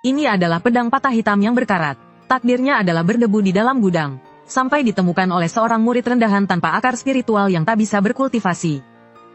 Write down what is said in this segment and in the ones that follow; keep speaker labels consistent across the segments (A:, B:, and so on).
A: Ini adalah pedang patah hitam yang berkarat. Takdirnya adalah berdebu di dalam gudang. Sampai ditemukan oleh seorang murid rendahan tanpa akar spiritual yang tak bisa berkultivasi.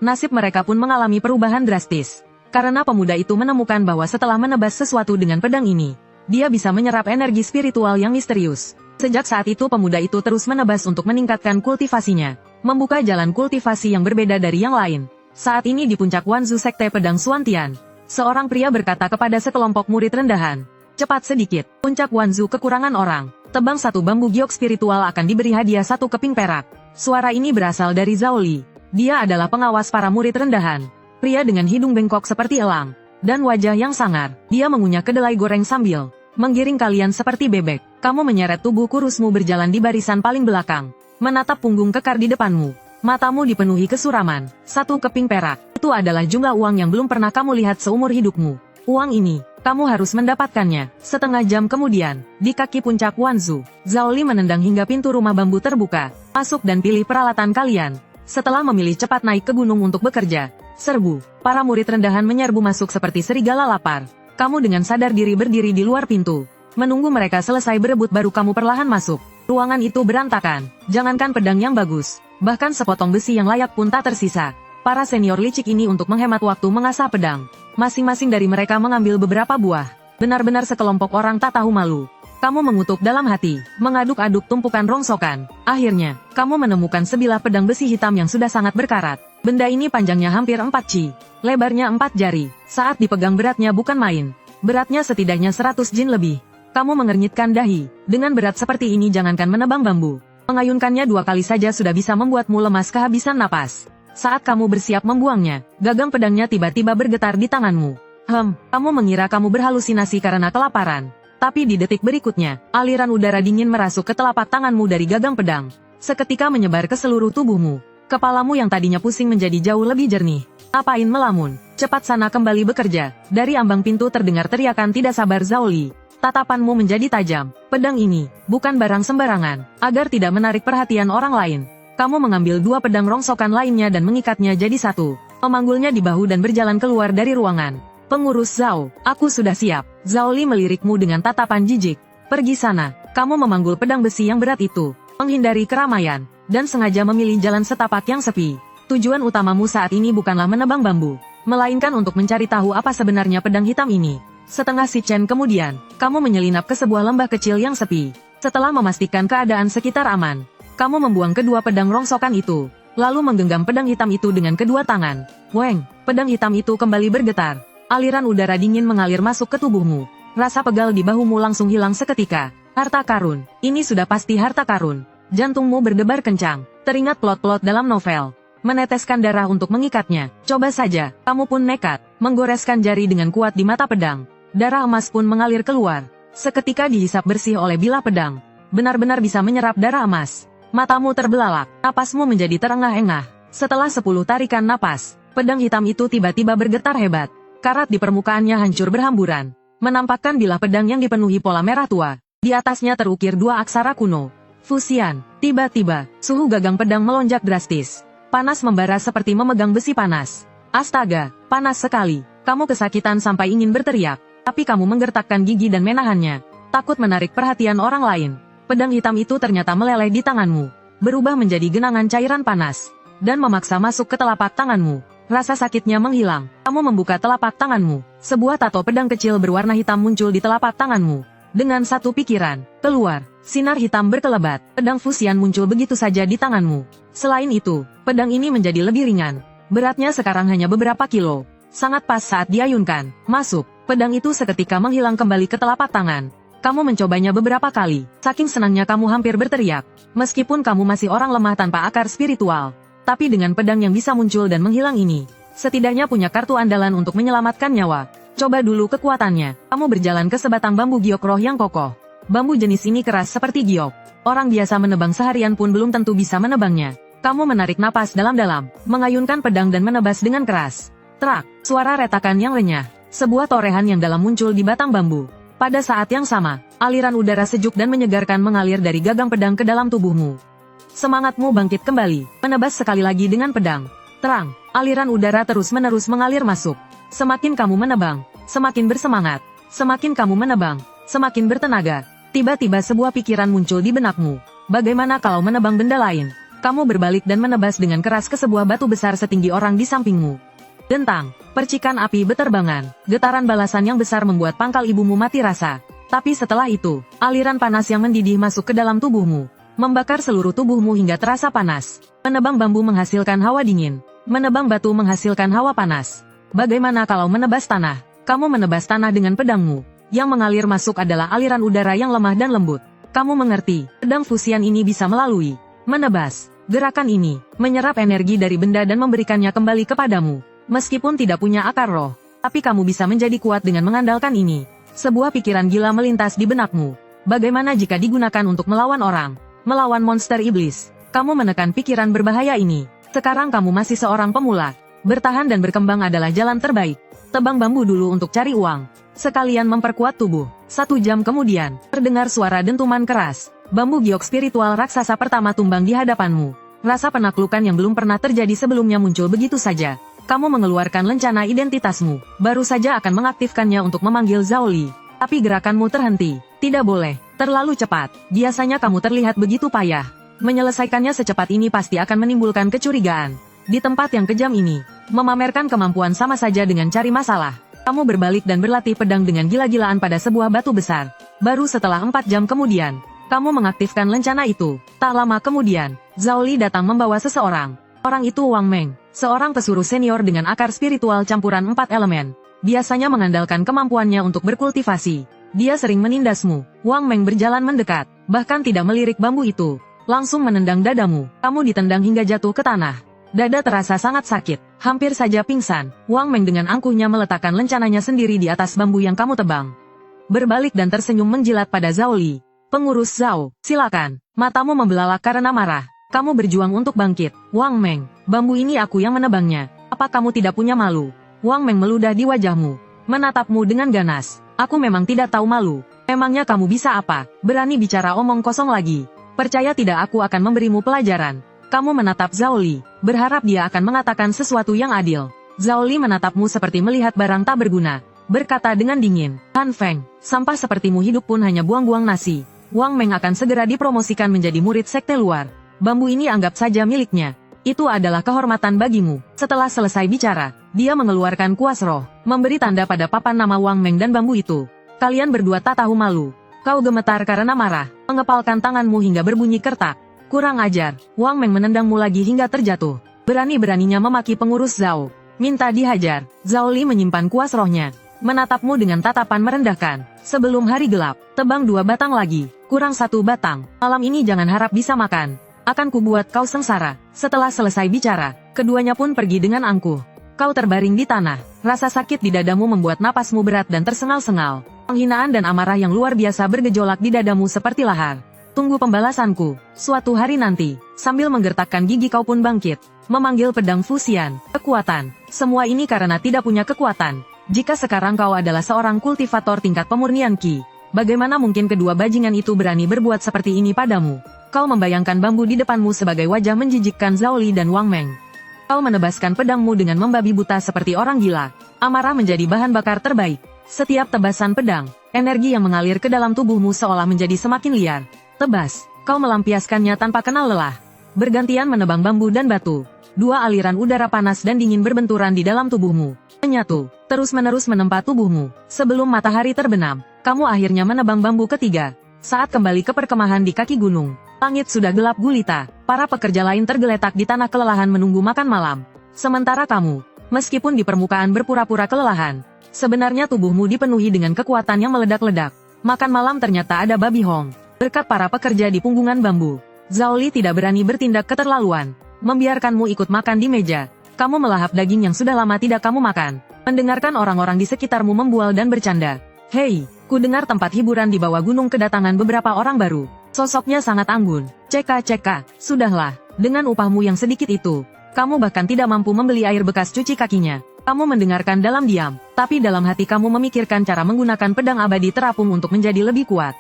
A: Nasib mereka pun mengalami perubahan drastis. Karena pemuda itu menemukan bahwa setelah menebas sesuatu dengan pedang ini, dia bisa menyerap energi spiritual yang misterius. Sejak saat itu pemuda itu terus menebas untuk meningkatkan kultivasinya, membuka jalan kultivasi yang berbeda dari yang lain. Saat ini di puncak Wanzu Sekte Pedang Suantian, seorang pria berkata kepada sekelompok murid rendahan, "Cepat sedikit, puncak Wanzu kekurangan orang. Tebang satu bambu giok spiritual akan diberi hadiah satu keping perak." Suara ini berasal dari Zhao Li. Dia adalah pengawas para murid rendahan. Pria dengan hidung bengkok seperti elang, dan wajah yang sangar. Dia mengunyah kedelai goreng sambil menggiring kalian seperti bebek. Kamu menyeret tubuh kurusmu berjalan di barisan paling belakang, menatap punggung kekar di depanmu. Matamu dipenuhi kesuraman. Satu keping perak. Itu adalah jumlah uang yang belum pernah kamu lihat seumur hidupmu. Uang ini, kamu harus mendapatkannya. Setengah jam kemudian, di kaki puncak Wanzu, Zhao Li menendang hingga pintu rumah bambu terbuka. Masuk dan pilih peralatan kalian. Setelah memilih cepat naik ke gunung untuk bekerja, serbu. Para murid rendahan menyerbu masuk seperti serigala lapar. Kamu dengan sadar diri berdiri di luar pintu. Menunggu mereka selesai berebut baru kamu perlahan masuk. Ruangan itu berantakan. Jangankan pedang yang bagus, bahkan sepotong besi yang layak pun tak tersisa. Para senior licik ini untuk menghemat waktu mengasah pedang. Masing-masing dari mereka mengambil beberapa buah. Benar-benar sekelompok orang tak tahu malu. Kamu mengutuk dalam hati, mengaduk-aduk tumpukan rongsokan. Akhirnya, kamu menemukan sebilah pedang besi hitam yang sudah sangat berkarat. Benda ini panjangnya hampir 4 ci, lebarnya 4 jari. Saat dipegang beratnya bukan main. Beratnya setidaknya 100 jin lebih. Kamu mengernyitkan dahi. Dengan berat seperti ini jangankan menebang bambu, mengayunkannya 2 kali saja sudah bisa membuatmu lemas kehabisan napas. Saat kamu bersiap membuangnya, gagang pedangnya tiba-tiba bergetar di tanganmu. Kamu mengira kamu berhalusinasi karena kelaparan. Tapi di detik berikutnya, aliran udara dingin merasuk ke telapak tanganmu dari gagang pedang. Seketika menyebar ke seluruh tubuhmu. Kepalamu yang tadinya pusing menjadi jauh lebih jernih. Apain melamun? Cepat sana kembali bekerja. Dari ambang pintu terdengar teriakan tidak sabar Zhao Li. Tatapanmu menjadi tajam. Pedang ini, bukan barang sembarangan. Agar tidak menarik perhatian orang lain, kamu mengambil 2 pedang rongsokan lainnya dan mengikatnya jadi satu. Memanggulnya di bahu dan berjalan keluar dari ruangan. Pengurus Zhao, aku sudah siap. Zhao Li melirikmu dengan tatapan jijik. Pergi sana, kamu memanggul pedang besi yang berat itu, menghindari keramaian, dan sengaja memilih jalan setapak yang sepi. Tujuan utamamu saat ini bukanlah menebang bambu, melainkan untuk mencari tahu apa sebenarnya pedang hitam ini. Setengah sichen kemudian, kamu menyelinap ke sebuah lembah kecil yang sepi. Setelah memastikan keadaan sekitar aman, kamu membuang kedua pedang rongsokan itu, lalu menggenggam pedang hitam itu dengan kedua tangan. Weng, pedang hitam itu kembali bergetar. Aliran udara dingin mengalir masuk ke tubuhmu. Rasa pegal di bahumu langsung hilang seketika. Harta karun, ini sudah pasti harta karun. Jantungmu berdebar kencang, teringat plot-plot dalam novel. Meneteskan darah untuk mengikatnya. Coba saja, kamu pun nekat, menggoreskan jari dengan kuat di mata pedang. Darah emas pun mengalir keluar. Seketika dihisap bersih oleh bilah pedang. Benar-benar bisa menyerap darah emas. Matamu terbelalak, napasmu menjadi terengah-engah. Setelah 10 tarikan napas, pedang hitam itu tiba-tiba bergetar hebat. Karat di permukaannya hancur berhamburan, menampakkan bilah pedang yang dipenuhi pola merah tua. Di atasnya terukir 2 aksara kuno. Fusian. Tiba-tiba, suhu gagang pedang melonjak drastis. Panas membara seperti memegang besi panas. Astaga, panas sekali. Kamu kesakitan sampai ingin berteriak. Tapi kamu menggertakkan gigi dan menahannya. Takut menarik perhatian orang lain. Pedang hitam itu ternyata meleleh di tanganmu, berubah menjadi genangan cairan panas, dan memaksa masuk ke telapak tanganmu. Rasa sakitnya menghilang. Kamu membuka telapak tanganmu. Sebuah tato pedang kecil berwarna hitam muncul di telapak tanganmu. Dengan satu pikiran, keluar. Sinar hitam berkelebat. Pedang fusian muncul begitu saja di tanganmu. Selain itu, pedang ini menjadi lebih ringan. Beratnya sekarang hanya beberapa kilo. Sangat pas saat diayunkan. Masuk. Pedang itu seketika menghilang kembali ke telapak tangan. Kamu mencobanya beberapa kali. Saking senangnya kamu hampir berteriak. Meskipun kamu masih orang lemah tanpa akar spiritual. Tapi dengan pedang yang bisa muncul dan menghilang ini, setidaknya punya kartu andalan untuk menyelamatkan nyawa. Coba dulu kekuatannya. Kamu berjalan ke sebatang bambu giok roh yang kokoh. Bambu jenis ini keras seperti giok. Orang biasa menebang seharian pun belum tentu bisa menebangnya. Kamu menarik napas dalam-dalam, mengayunkan pedang dan menebas dengan keras. Trak, suara retakan yang renyah. Sebuah torehan yang dalam muncul di batang bambu. Pada saat yang sama, aliran udara sejuk dan menyegarkan mengalir dari gagang pedang ke dalam tubuhmu. Semangatmu bangkit kembali, menebas sekali lagi dengan pedang. Terang, aliran udara terus-menerus mengalir masuk. Semakin kamu menebang, semakin bersemangat. Semakin kamu menebang, semakin bertenaga. Tiba-tiba sebuah pikiran muncul di benakmu. Bagaimana kalau menebang benda lain? Kamu berbalik dan menebas dengan keras ke sebuah batu besar setinggi orang di sampingmu. Dentang, percikan api beterbangan. Getaran balasan yang besar membuat pangkal ibumu mati rasa. Tapi setelah itu, aliran panas yang mendidih masuk ke dalam tubuhmu. Membakar seluruh tubuhmu hingga terasa panas. Menebang bambu menghasilkan hawa dingin. Menebang batu menghasilkan hawa panas. Bagaimana kalau menebas tanah? Kamu menebas tanah dengan pedangmu. Yang mengalir masuk adalah aliran udara yang lemah dan lembut. Kamu mengerti, pedang fusian ini bisa melalui menebas. Gerakan ini menyerap energi dari benda dan memberikannya kembali kepadamu. Meskipun tidak punya akar roh, tapi kamu bisa menjadi kuat dengan mengandalkan ini. Sebuah pikiran gila melintas di benakmu. Bagaimana jika digunakan untuk melawan orang? Melawan monster iblis. Kamu menekan pikiran berbahaya ini. Sekarang kamu masih seorang pemula. Bertahan dan berkembang adalah jalan terbaik. Tebang bambu dulu untuk cari uang. Sekalian memperkuat tubuh. 1 jam kemudian, terdengar suara dentuman keras. Bambu giok spiritual raksasa pertama tumbang di hadapanmu. Rasa penaklukan yang belum pernah terjadi sebelumnya muncul begitu saja. Kamu mengeluarkan lencana identitasmu. Baru saja akan mengaktifkannya untuk memanggil Zhao Li. Tapi gerakanmu terhenti. Tidak boleh. Terlalu cepat. Biasanya kamu terlihat begitu payah. Menyelesaikannya secepat ini pasti akan menimbulkan kecurigaan. Di tempat yang kejam ini, memamerkan kemampuan sama saja dengan cari masalah. Kamu berbalik dan berlatih pedang dengan gila-gilaan pada sebuah batu besar. Baru setelah 4 jam kemudian, kamu mengaktifkan lencana itu. Tak lama kemudian, Zhao Li datang membawa seseorang. Orang itu Wang Meng, seorang pesuruh senior dengan akar spiritual campuran 4 elemen. Biasanya mengandalkan kemampuannya untuk berkultivasi. Dia sering menindasmu. Wang Meng berjalan mendekat, bahkan tidak melirik bambu itu. Langsung menendang dadamu. Kamu ditendang hingga jatuh ke tanah. Dada terasa sangat sakit, hampir saja pingsan. Wang Meng dengan angkuhnya meletakkan lencananya sendiri di atas bambu yang kamu tebang. Berbalik dan tersenyum menjilat pada Zhao Li. Pengurus Zhao, silakan. Matamu membelalak karena marah. Kamu berjuang untuk bangkit. Wang Meng, bambu ini aku yang menebangnya. Apa kamu tidak punya malu? Wang Meng meludah di wajahmu, menatapmu dengan ganas. Aku memang tidak tahu malu. Memangnya kamu bisa apa? Berani bicara omong kosong lagi. Percaya tidak aku akan memberimu pelajaran. Kamu menatap Zhao Li, berharap dia akan mengatakan sesuatu yang adil. Zhao Li menatapmu seperti melihat barang tak berguna. Berkata dengan dingin, Han Feng, sampah sepertimu hidup pun hanya buang-buang nasi. Wang Meng akan segera dipromosikan menjadi murid sekte luar. Bambu ini anggap saja miliknya. Itu adalah kehormatan bagimu. Setelah selesai bicara, dia mengeluarkan kuas roh, memberi tanda pada papan nama Wang Meng dan bambu itu. Kalian berdua tak tahu malu. Kau gemetar karena marah, mengepalkan tanganmu hingga berbunyi kertak. Kurang ajar. Wang Meng menendangmu lagi hingga terjatuh. Berani-beraninya memaki pengurus Zhao. Minta dihajar. Zhao Li menyimpan kuas rohnya, menatapmu dengan tatapan merendahkan. Sebelum hari gelap, tebang 2 batang lagi. Kurang 1 batang. Malam ini jangan harap bisa makan. Akan kubuat kau sengsara. Setelah selesai bicara, keduanya pun pergi dengan angkuh. Kau terbaring di tanah. Rasa sakit di dadamu membuat napasmu berat dan tersengal-sengal. Penghinaan dan amarah yang luar biasa bergejolak di dadamu seperti lahar. Tunggu pembalasanku. Suatu hari nanti, sambil menggertakkan gigi kau pun bangkit. Memanggil pedang fusian, kekuatan. Semua ini karena tidak punya kekuatan. Jika sekarang kau adalah seorang kultivator tingkat pemurnian Qi, bagaimana mungkin kedua bajingan itu berani berbuat seperti ini padamu? Kau membayangkan bambu di depanmu sebagai wajah menjijikkan Zhao Li dan Wang Meng. Kau menebaskan pedangmu dengan membabi buta seperti orang gila. Amarah menjadi bahan bakar terbaik. Setiap tebasan pedang, energi yang mengalir ke dalam tubuhmu seolah menjadi semakin liar. Tebas, kau melampiaskannya tanpa kenal lelah. Bergantian menebang bambu dan batu. 2 aliran udara panas dan dingin berbenturan di dalam tubuhmu. Menyatu, terus-menerus menempa tubuhmu. Sebelum matahari terbenam, kamu akhirnya menebang bambu ketiga. Saat kembali ke perkemahan di kaki gunung, langit sudah gelap gulita. Para pekerja lain tergeletak di tanah kelelahan menunggu makan malam. Sementara kamu, meskipun di permukaan berpura-pura kelelahan, sebenarnya tubuhmu dipenuhi dengan kekuatan yang meledak-ledak. Makan malam ternyata ada babi hong. Berkat para pekerja di punggungan bambu, Zhao Li tidak berani bertindak keterlaluan. Membiarkanmu ikut makan di meja. Kamu melahap daging yang sudah lama tidak kamu makan. Mendengarkan orang-orang di sekitarmu membual dan bercanda. Hei, ku dengar tempat hiburan di bawah gunung kedatangan beberapa orang baru. Sosoknya sangat anggun. Ceka, sudahlah. Dengan upahmu yang sedikit itu, kamu bahkan tidak mampu membeli air bekas cuci kakinya. Kamu mendengarkan dalam diam, tapi dalam hati kamu memikirkan cara menggunakan pedang abadi terapung untuk menjadi lebih kuat.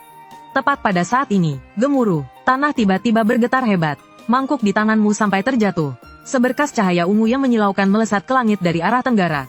A: Tepat pada saat ini, gemuruh, tanah tiba-tiba bergetar hebat. Mangkuk di tanganmu sampai terjatuh. Seberkas cahaya ungu yang menyilaukan melesat ke langit dari arah tenggara.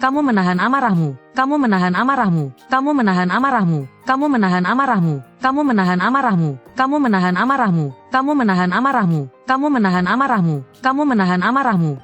A: Kamu menahan amarahmu. Kamu menahan amarahmu. Kamu menahan amarahmu. Kamu menahan amarahmu. Kamu menahan amarahmu. Kamu menahan amarahmu. Kamu menahan amarahmu. Kamu menahan amarahmu. Kamu menahan amarahmu.